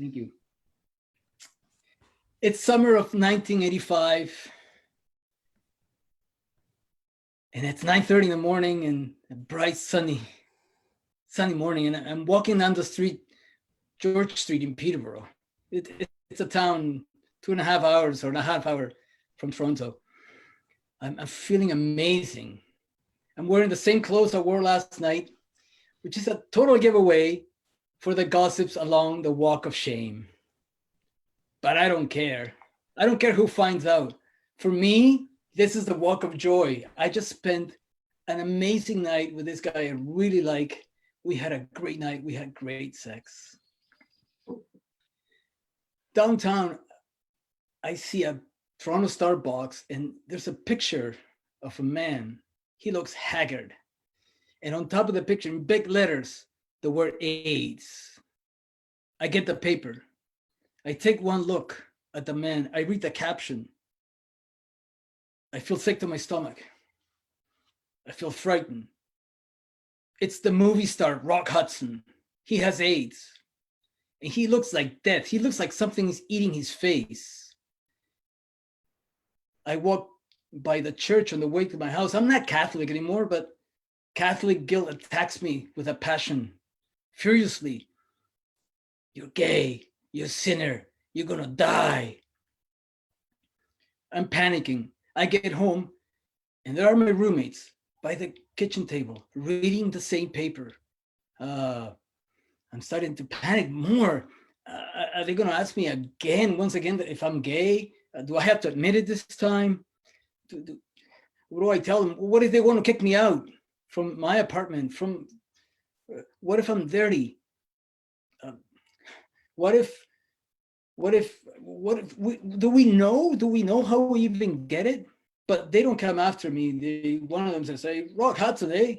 Thank you. It's summer of 1985. And it's 9:30 in the morning and a bright, sunny morning. And I'm walking down the street, George Street in Peterborough. It's a town 2.5 hours or a half hour from Toronto. I'm feeling amazing. I'm wearing the same clothes I wore last night, which is a total giveaway for the gossips along the walk of shame. But I don't care. I don't care who finds out. For me, this is the walk of joy. I just spent an amazing night with this guy I really like. We had a great night. We had great sex. Downtown, I see a Toronto Starbucks and there's a picture of a man. He looks haggard. And on top of the picture, in big letters, the word AIDS. I get the paper. I take one look at the man. I read the caption. I feel sick to my stomach. I feel frightened. It's the movie star, Rock Hudson. He has AIDS. And he looks like death. He looks like something is eating his face. I walk by the church on the way to my house. I'm not Catholic anymore, but Catholic guilt attacks me with a passion, furiously. You're gay, you're a sinner, you're gonna die. I'm panicking. I get home and there are my roommates by the kitchen table reading the same paper. I'm starting to panic more. Are they gonna ask me once again, if I'm gay? Do I have to admit it this time? What do I tell them? What if they want to kick me out from my apartment? What if I'm dirty? Do we know how we even get it? But they don't come after me. One of them says, "Hey, Rock Hudson, eh?"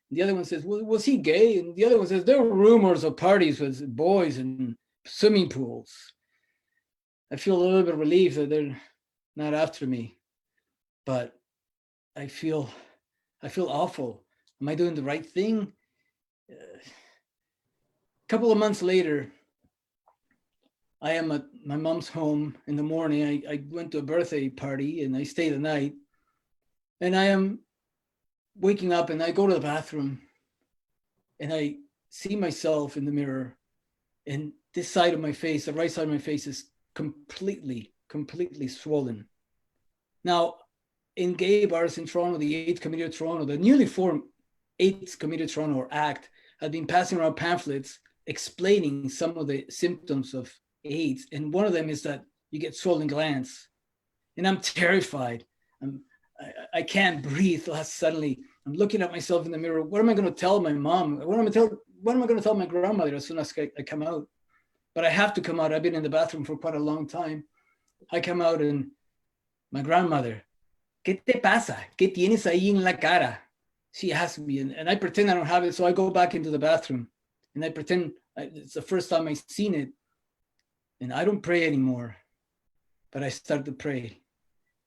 The other one says, well, "Was he gay?" And the other one says, "There were rumors of parties with boys and swimming pools." I feel a little bit relieved that they're not after me, but I feel awful. Am I doing the right thing? A couple of months later, I am at my mom's home in the morning. I went to a birthday party and I stayed the night. And I am waking up and I go to the bathroom and I see myself in the mirror. And this side of my face, the right side of my face, is completely swollen. Now, in gay bars in Toronto, the AIDS Committee of Toronto, the newly formed AIDS Committee of Toronto, or ACT, had been passing around pamphlets explaining some of the symptoms of AIDS. And one of them is that you get swollen glands. And I'm terrified. I can't breathe. Suddenly, I'm looking at myself in the mirror. What am I going to tell my mom? What am I going to tell my grandmother as soon as I come out? But I have to come out. I've been in the bathroom for quite a long time. I come out and my grandmother, ¿Qué te pasa? ¿Qué tienes ahí en la cara? She asks me, and I pretend I don't have it. So I go back into the bathroom and I pretend it's the first time I've seen it. And I don't pray anymore, but I start to pray.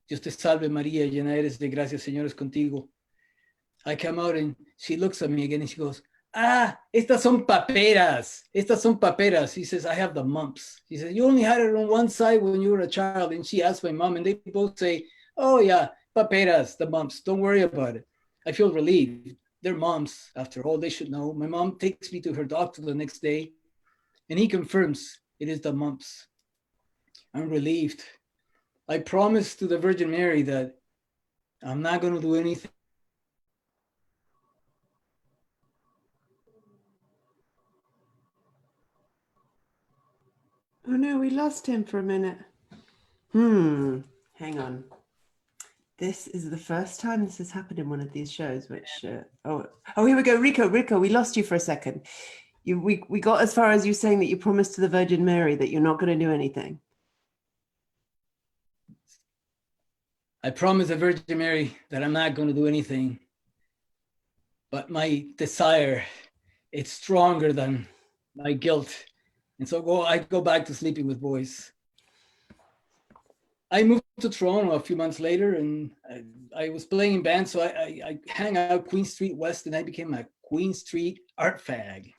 Dios te salve María, llena eres de gracia, Señor es contigo. I come out and she looks at me again and she goes, estas son paperas. Estas son paperas. He says, I have the mumps. He says, you only had it on one side when you were a child. And she asked my mom and they both say, oh yeah, paperas, the mumps. Don't worry about it. I feel relieved. They're moms, after all, they should know. My mom takes me to her doctor the next day and he confirms it is the mumps. I'm relieved. I promised to the Virgin Mary that I'm not going to do anything. Oh no, we lost him for a minute. Hang on. This is the first time this has happened in one of these shows, which, here we go. Rico, we lost you for a second. We got as far as you saying that you promised to the Virgin Mary that you're not going to do anything. I promised the Virgin Mary that I'm not going to do anything, but my desire, it's stronger than my guilt. And so I go back to sleeping with boys. I moved to Toronto a few months later and I was playing in bands. So I hang out Queen Street West and I became a Queen Street art fag.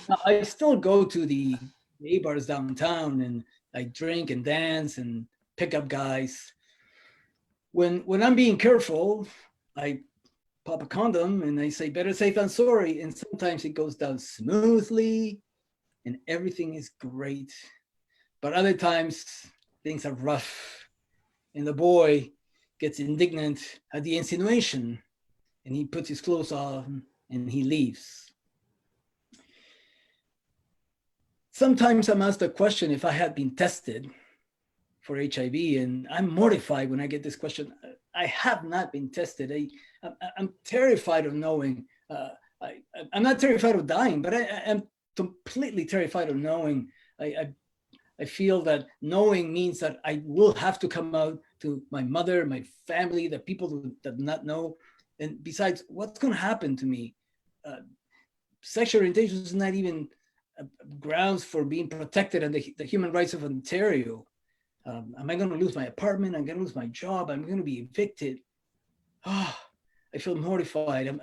Now, I still go to the gay bars downtown, and I drink and dance and pick up guys. When I'm being careful, I pop a condom and I say better safe than sorry. And sometimes it goes down smoothly and everything is great. But other times things are rough and the boy gets indignant at the insinuation and he puts his clothes on and he leaves. Sometimes I'm asked a question if I had been tested for HIV, and I'm mortified when I get this question. I have not been tested. I'm terrified of knowing. I'm not terrified of dying, but I am completely terrified of knowing. I feel that knowing means that I will have to come out to my mother, my family, the people that not know. And besides, what's going to happen to me? Sexual orientation is not even grounds for being protected under the human rights of Ontario. Am I going to lose my apartment? I'm going to lose my job. I'm going to be evicted. Oh, I feel mortified.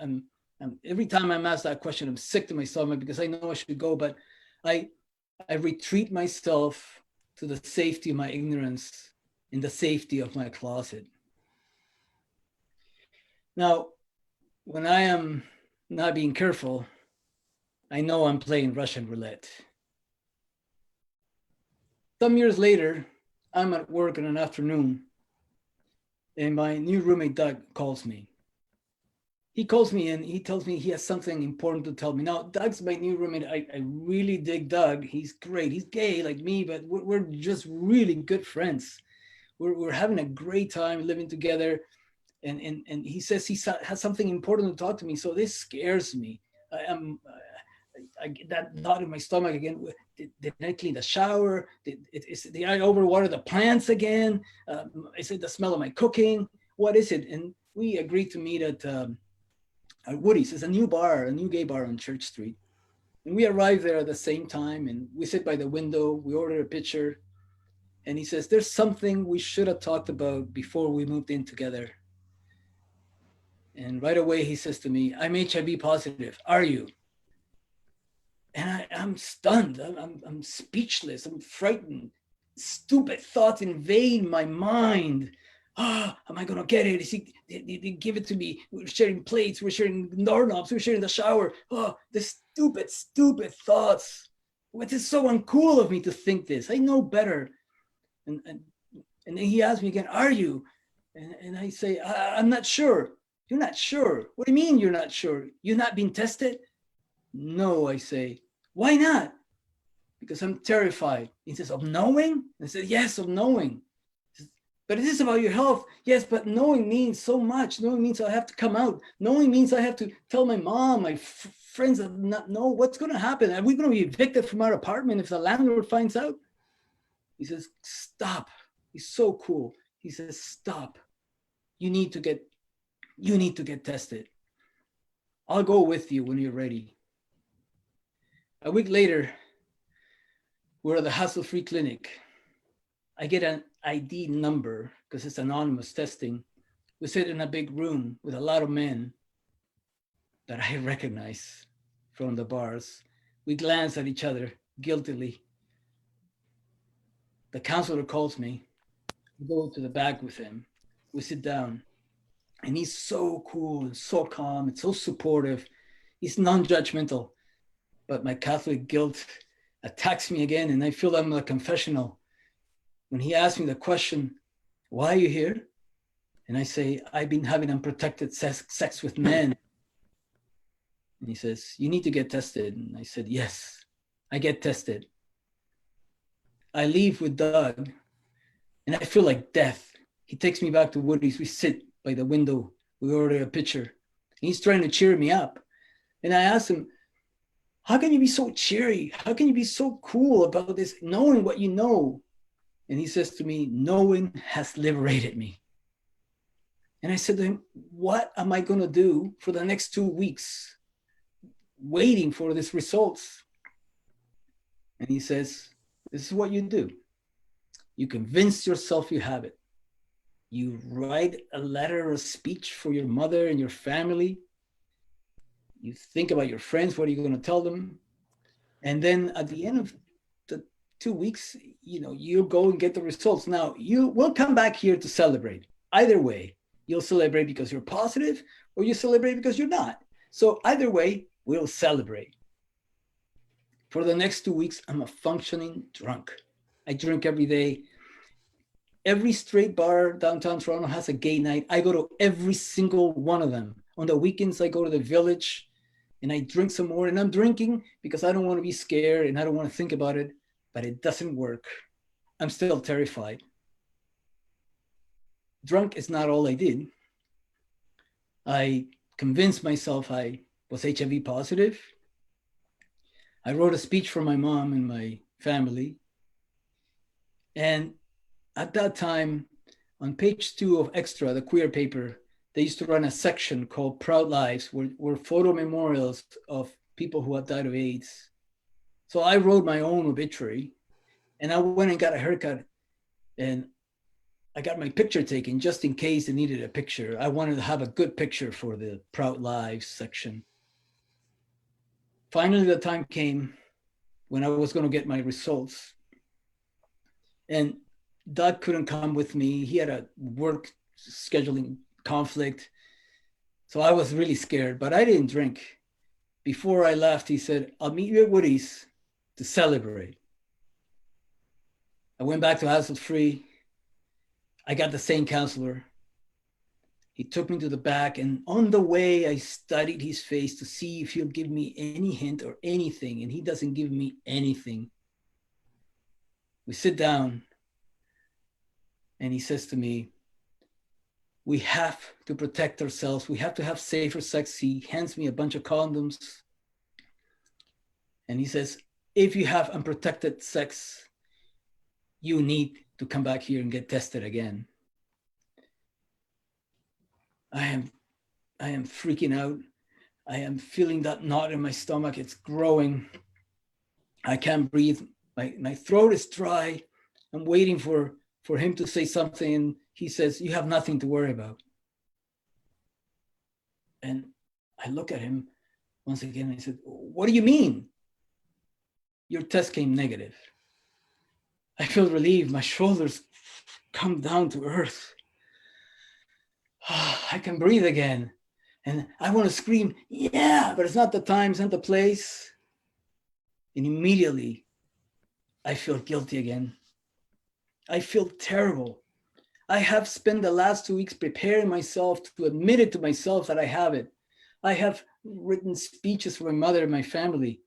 Every time I'm asked that question, I'm sick to my stomach because I know I should go, but I retreat myself to the safety of my ignorance in the safety of my closet. Now, when I am not being careful, I know I'm playing Russian roulette. Some years later, I'm at work in an afternoon and my new roommate, Doug, calls me. He calls me and he tells me he has something important to tell me. Now, Doug's my new roommate. I really dig Doug. He's great. He's gay like me, but we're just really good friends. We're having a great time living together. And he says he has something important to talk to me. So this scares me. I get that knot in my stomach again. Did I clean the shower? Did I overwater the plants again? Is it the smell of my cooking? What is it? And we agreed to meet at Woody's. It's a new gay bar on Church Street. And we arrived there at the same time and we sit by the window, we order a pitcher. And he says, there's something we should have talked about before we moved in together. And right away he says to me, I'm HIV positive, are you? And I'm stunned, I'm speechless, I'm frightened. Stupid thoughts invade my mind. Am I gonna get it? They give it to me. We're sharing plates, we're sharing doorknobs, we're sharing the shower. The stupid thoughts. It is so uncool of me to think this. I know better. And then he asked me again, are you? And I say, I'm not sure. You're not sure? What do you mean you're not sure? You've not been tested? No, I say. Why not? Because I'm terrified. He says, of knowing? I said, yes, of knowing. Says, but it is about your health. Yes, but knowing means so much. Knowing means I have to come out. Knowing means I have to tell my mom, my friends that not know what's going to happen. Are we going to be evicted from our apartment if the landlord finds out? He says, stop. He's so cool. He says, stop. You need to get tested. I'll go with you when you're ready. A week later, we're at the hassle-free clinic. I get an ID number because it's anonymous testing. We sit in a big room with a lot of men that I recognize from the bars. We glance at each other guiltily. The counselor calls me. I go to the back with him. We sit down. And he's so cool and so calm and so supportive. He's non-judgmental. But my Catholic guilt attacks me again, and I feel I'm in a confessional. When he asked me the question, why are you here? And I say, I've been having unprotected sex with men. And he says, you need to get tested. And I said, yes, I get tested. I leave with Doug, and I feel like death. He takes me back to Woody's. We sit by the window. We order a pitcher. And he's trying to cheer me up. And I asked him, how can you be so cheery? How can you be so cool about this, knowing what you know? And he says to me, knowing has liberated me. And I said to him, what am I going to do for the next 2 weeks waiting for these results? And he says, this is what you do. You convince yourself you have it. You write a letter or a speech for your mother and your family. You think about your friends, what are you going to tell them? And then at the end of the 2 weeks, you go and get the results. Now, you will come back here to celebrate. Either way, you'll celebrate because you're positive, or you celebrate because you're not. So either way, we'll celebrate. For the next 2 weeks, I'm a functioning drunk. I drink every day. Every straight bar downtown Toronto has a gay night. I go to every single one of them. On the weekends, I go to the Village and I drink some more. And I'm drinking because I don't want to be scared and I don't want to think about it, but it doesn't work. I'm still terrified. Drunk is not all I did. I convinced myself I was HIV positive. I wrote a speech for my mom and my family. And at that time, on page 2 of Extra, the queer paper, they used to run a section called Proud Lives, where photo memorials of people who had died of AIDS. So I wrote my own obituary, and I went and got a haircut, and I got my picture taken just in case they needed a picture. I wanted to have a good picture for the Proud Lives section. Finally, the time came when I was going to get my results. And Doug couldn't come with me. He had a work scheduling conflict. So I was really scared, but I didn't drink. Before I left, he said, I'll meet you at Woody's to celebrate. I went back to Hassle Free. I got the same counselor. He took me to the back, and on the way, I studied his face to see if he'll give me any hint or anything, and he doesn't give me anything. We sit down, and he says to me, we have to protect ourselves. We have to have safer sex. He hands me a bunch of condoms, and he says, if you have unprotected sex, you need to come back here and get tested again. I am freaking out. I am feeling that knot in my stomach. It's growing. I can't breathe. My throat is dry. I'm waiting for him to say something. And he says, you have nothing to worry about. And I look at him once again and I said, what do you mean? Your test came negative. I feel relieved. My shoulders come down to earth. I can breathe again. And I want to scream, yeah, but it's not the time, it's not the place. And immediately, I feel guilty again. I feel terrible. I have spent the last 2 weeks preparing myself to admit it to myself that I have it. I have written speeches for my mother and my family,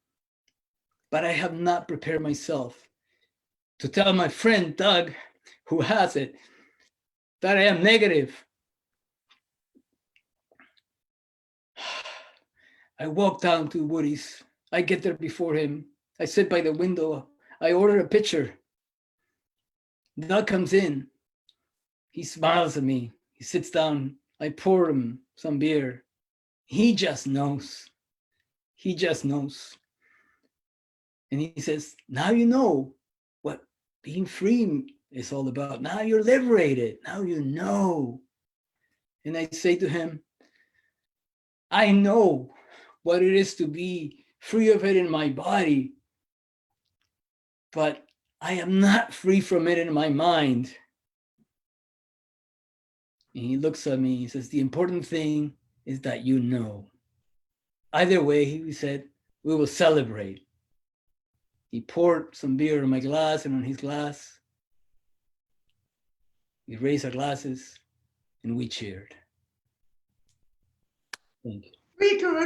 but I have not prepared myself to tell my friend Doug, who has it, that I am negative. I walk down to Woody's. I get there before him. I sit by the window. I order a pitcher. Doug comes in. He smiles at me. He sits down. I pour him some beer. He just knows. He just knows. And he says, now you know what being free is all about. Now you're liberated. Now you know. And I say to him, I know what it is to be free of it in my body, but I am not free from it in my mind. And he looks at me, he says, the important thing is that you know. Either way, he said, we will celebrate. He poured some beer in my glass and on his glass. We raised our glasses and we cheered. Thank you. Rico,